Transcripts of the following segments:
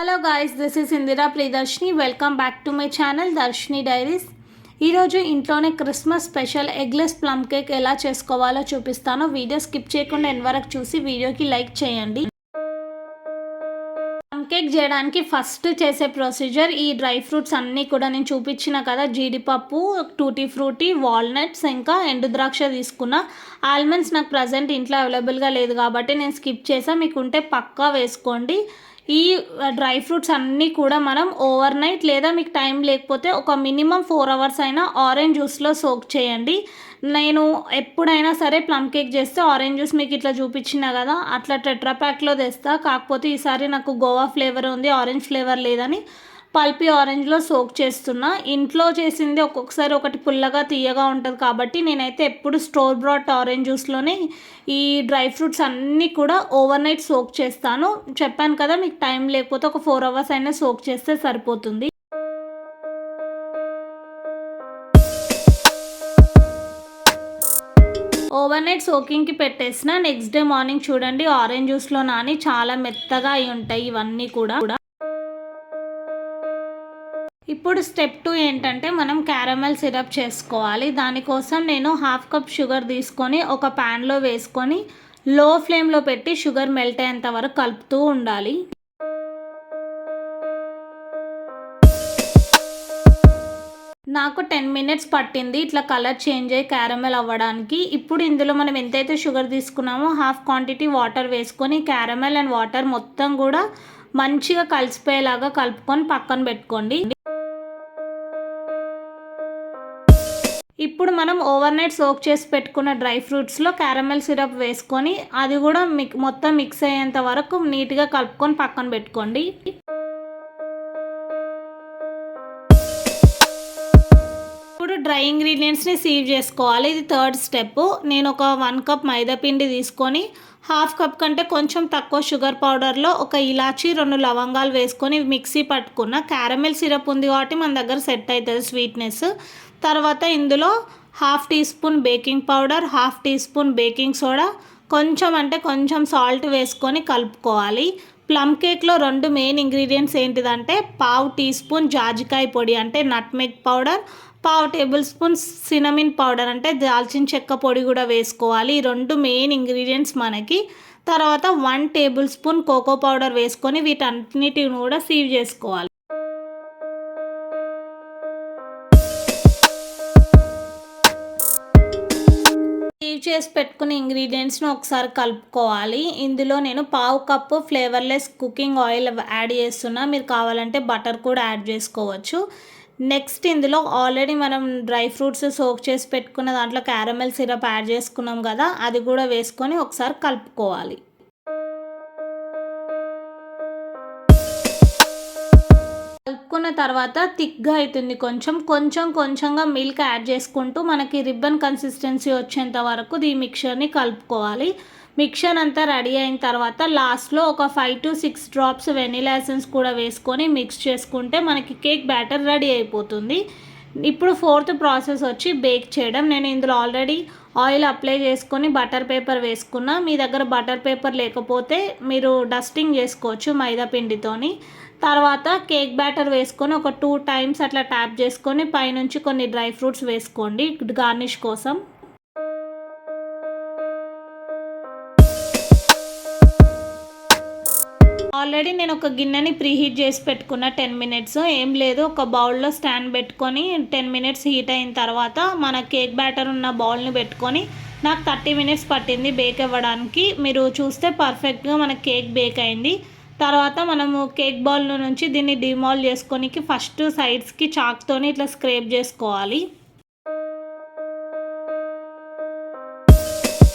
Hello guys, this is Indira Priyadarshini. Welcome back to my channel Darshini diaries. ఈరోజు ఇంట్లోనే Christmas special eggless plum cake ఎలా చేసుకోవాలో చూపిస్తాను. Video skip చేయకుండా ఎండ్ వరకు చూసి వీడియోకి లైక్ చేయండి. ప్లమ్ కేక్ చేయడానికి ఫస్ట్ చేసే ప్రొసీజర్, ఈ డ్రై ఫ్రూట్స్ అన్నీ కూడా నేను చూపించిన కదా, జీడిపప్పు, టూటీ ఫ్రూటీ, వాల్నట్స్, ఇంకా ఎండు ద్రాక్ష తీసుకున్న. ఆల్మండ్స్ నాకు ప్రజెంట్ ఇంట్లో అవైలబుల్గా లేదు కాబట్టి నేను స్కిప్ చేసాను. మీకు ఉంటే పక్కా వేసుకోండి. ఈ డ్రై ఫ్రూట్స్ అన్నీ కూడా మనం ఓవర్ నైట్ లేదా మీకు టైం లేకపోతే ఒక మినిమం 4 hours అయినా ఆరెంజ్ జ్యూస్లో సోక్ చేయండి. నేను ఎప్పుడైనా సరే ప్లమ్ కేక్ చేస్తే ఆరెంజ్ జ్యూస్ మీకు ఇట్లా చూపించిన కదా, అట్లా టెట్రా ప్యాక్లో తెస్తా. కాకపోతే ఈసారి నాకు గోవా ఫ్లేవర్ ఉంది, ఆరెంజ్ ఫ్లేవర్ లేదని పల్పీ ఆరెంజ్లో సోక్ చేస్తున్నా. ఇంట్లో చేసింది ఒక్కొక్కసారి ఒకటి పుల్లగా తీయగా ఉంటుంది కాబట్టి నేనైతే ఎప్పుడు స్టోర్ బ్రాట్ ఆరెంజ్ జ్యూస్లోనే ఈ డ్రై ఫ్రూట్స్ అన్నీ కూడా ఓవర్ నైట్ సోక్ చేస్తాను. చెప్పాను కదా, మీకు టైం లేకపోతే ఒక 4 hours అయినా సోక్ చేస్తే సరిపోతుంది. ఓవర్ నైట్ సోకింగ్కి పెట్టేసిన నెక్స్ట్ డే మార్నింగ్ చూడండి, ఆరెంజ్ జ్యూస్లో నాని చాలా మెత్తగా అయి ఉంటాయి ఇవన్నీ కూడా. ఇప్పుడు స్టెప్ 2 ఏంటంటే మనం క్యారమెల్ సిరప్ చేసుకోవాలి. దానికోసం నేను 1/2 cup షుగర్ తీసుకొని ఒక ప్యాన్లో వేసుకొని లో ఫ్లేమ్లో పెట్టి షుగర్ మెల్ట్ అయ్యేంత వరకు కలుపుతూ ఉండాలి. నాకు 10 minutes పట్టింది ఇట్లా కలర్ చేంజ్ అయ్యి క్యారమెల్ అవ్వడానికి. ఇప్పుడు ఇందులో మనం ఎంతైతే షుగర్ తీసుకున్నామో హాఫ్ క్వాంటిటీ వాటర్ వేసుకొని క్యారమెల్ అండ్ వాటర్ మొత్తం కూడా మంచిగా కలిసిపోయేలాగా కలుపుకొని పక్కన పెట్టుకోండి. ఇప్పుడు మనం ఓవర్ నైట్ సోక్ చేసి పెట్టుకున్న డ్రై ఫ్రూట్స్లో క్యారమెల్ సిరప్ వేసుకొని అది కూడా మొత్తం మిక్స్ అయ్యేంత వరకు నీట్గా కలుపుకొని పక్కన పెట్టుకోండి. ఇప్పుడు డ్రై ఇంగ్రీడియంట్స్ని సీవ్ చేసుకోవాలి. ఇది 3rd స్టెప్. నేను ఒక 1 cup మైదా పిండి తీసుకొని 1/2 cup కంటే కొంచెం తక్కువ షుగర్ పౌడర్లో ఒక ఇలాచీ 2 లవంగాలు వేసుకొని మిక్సీ పట్టుకున్న. క్యారమెల్ సిరప్ ఉంది కాబట్టి మన దగ్గర సెట్ అవుతుంది స్వీట్నెస్. తర్వాత ఇందులో 1/2 teaspoon baking powder, 1/2 teaspoon baking soda, కొంచెం అంటే కొంచెం సాల్ట్ వేసుకొని కలుపుకోవాలి. ప్లమ్ కేక్లో 2 మెయిన్ ఇంగ్రీడియంట్స్ ఏంటిదంటే 1/2 teaspoon జాజికాయ పొడి అంటే nutmeg powder, 1/2 tablespoon cinnamon powder అంటే దాల్చిన చెక్క పొడి కూడా వేసుకోవాలి. ఈ 2 మెయిన్ ఇంగ్రీడియంట్స్ మనకి. తర్వాత 1 tablespoon కోకో పౌడర్ వేసుకొని వీటన్నిటిని కూడా సీవ్ చేసుకోవాలి. సీవ్ చేసి పెట్టుకున్న ఇంగ్రీడియంట్స్ని ఒకసారి కలుపుకోవాలి. ఇందులో నేను 1/2 cup flavourless cooking oil add చేస్తున్నా. మీరు కావాలంటే బటర్ కూడా యాడ్ చేసుకోవచ్చు. నెక్స్ట్ ఇందులో ఆల్రెడీ మనం డ్రై ఫ్రూట్స్ సోక్ చేసి పెట్టుకున్న దాంట్లో క్యారమెల్ సిరప్ యాడ్ చేసుకున్నాం కదా, అది కూడా వేసుకొని ఒకసారి కలుపుకోవాలి. కలుపుకున్న తర్వాత థిక్గా అవుతుంది. కొంచెంగా మిల్క్ యాడ్ చేసుకుంటూ మనకి రిబ్బన్ కన్సిస్టెన్సీ వచ్చేంత వరకు ఈ మిక్చర్ని కలుపుకోవాలి. మిక్చర్ అంతా రెడీ అయిన తర్వాత లాస్ట్లో ఒక 5 to 6 drops వెనిలా ఎసెన్స్ కూడా వేసుకొని మిక్స్ చేసుకుంటే మనకి కేక్ బ్యాటర్ రెడీ అయిపోతుంది. ఇప్పుడు 4th ప్రాసెస్ వచ్చి బేక్ చేయడం. నేను ఇందులో ఆల్రెడీ ఆయిల్ అప్లై చేసుకొని బటర్ పేపర్ వేసుకున్నా. మీ దగ్గర బటర్ పేపర్ లేకపోతే మీరు డస్టింగ్ చేసుకోవచ్చు మైదా పిండితోని. తర్వాత కేక్ బ్యాటర్ వేసుకొని ఒక 2 times అట్లా ట్యాప్ చేసుకొని పైనుంచి కొన్ని డ్రై ఫ్రూట్స్ వేసుకోండి గార్నిష్ కోసం. ఆల్రెడీ నేను ఒక గిన్నెని ప్రీహీట్ చేసి పెట్టుకున్న 10 minutes. ఏం లేదు, ఒక బౌల్లో స్టాండ్ పెట్టుకొని 10 minutes హీట్ అయిన తర్వాత మన కేక్ బ్యాటర్ ఉన్న బౌల్ని పెట్టుకొని నాకు 30 minutes పట్టింది బేక్ అవ్వడానికి. మీరు చూస్తే పర్ఫెక్ట్గా మన కేక్ బేక్ అయింది. తర్వాత మనము కేక్ బౌల్ నుంచి దీన్ని డిమాల్ చేసుకోనికి ఫస్ట్ సైడ్స్కి చాక్తోని ఇట్లా స్క్రేప్ చేసుకోవాలి.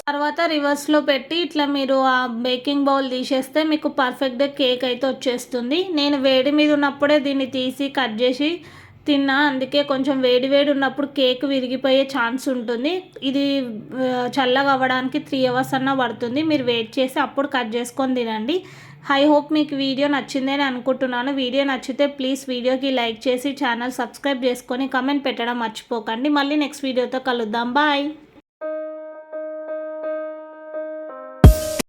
తర్వాత రివర్స్లో పెట్టి ఇట్లా మీరు ఆ బేకింగ్ బౌల్ తీసేస్తే మీకు పర్ఫెక్ట్గా కేక్ అయితే వచ్చేస్తుంది. నేను వేడి మీద ఉన్నప్పుడే దీన్ని తీసి కట్ చేసి తిన్నా, అందుకే కొంచెం వేడి ఉన్నప్పుడు కేక్ విరిగిపోయే ఛాన్స్ ఉంటుంది. ఇది చల్లగా అవ్వడానికి 3 hours అన్నా పడుతుంది. మీరు వెయిట్ చేసి అప్పుడు కట్ చేసుకొని తినండి. ఐ హోప్ మీకు వీడియో నచ్చిందని అనుకుంటున్నాను. వీడియో నచ్చితే ప్లీజ్ వీడియోకి లైక్ చేసి ఛానల్ సబ్స్క్రైబ్ చేసుకొని కమెంట్ పెట్టడం మర్చిపోకండి. మళ్ళీ నెక్స్ట్ వీడియోతో కలుద్దాం. బాయ్.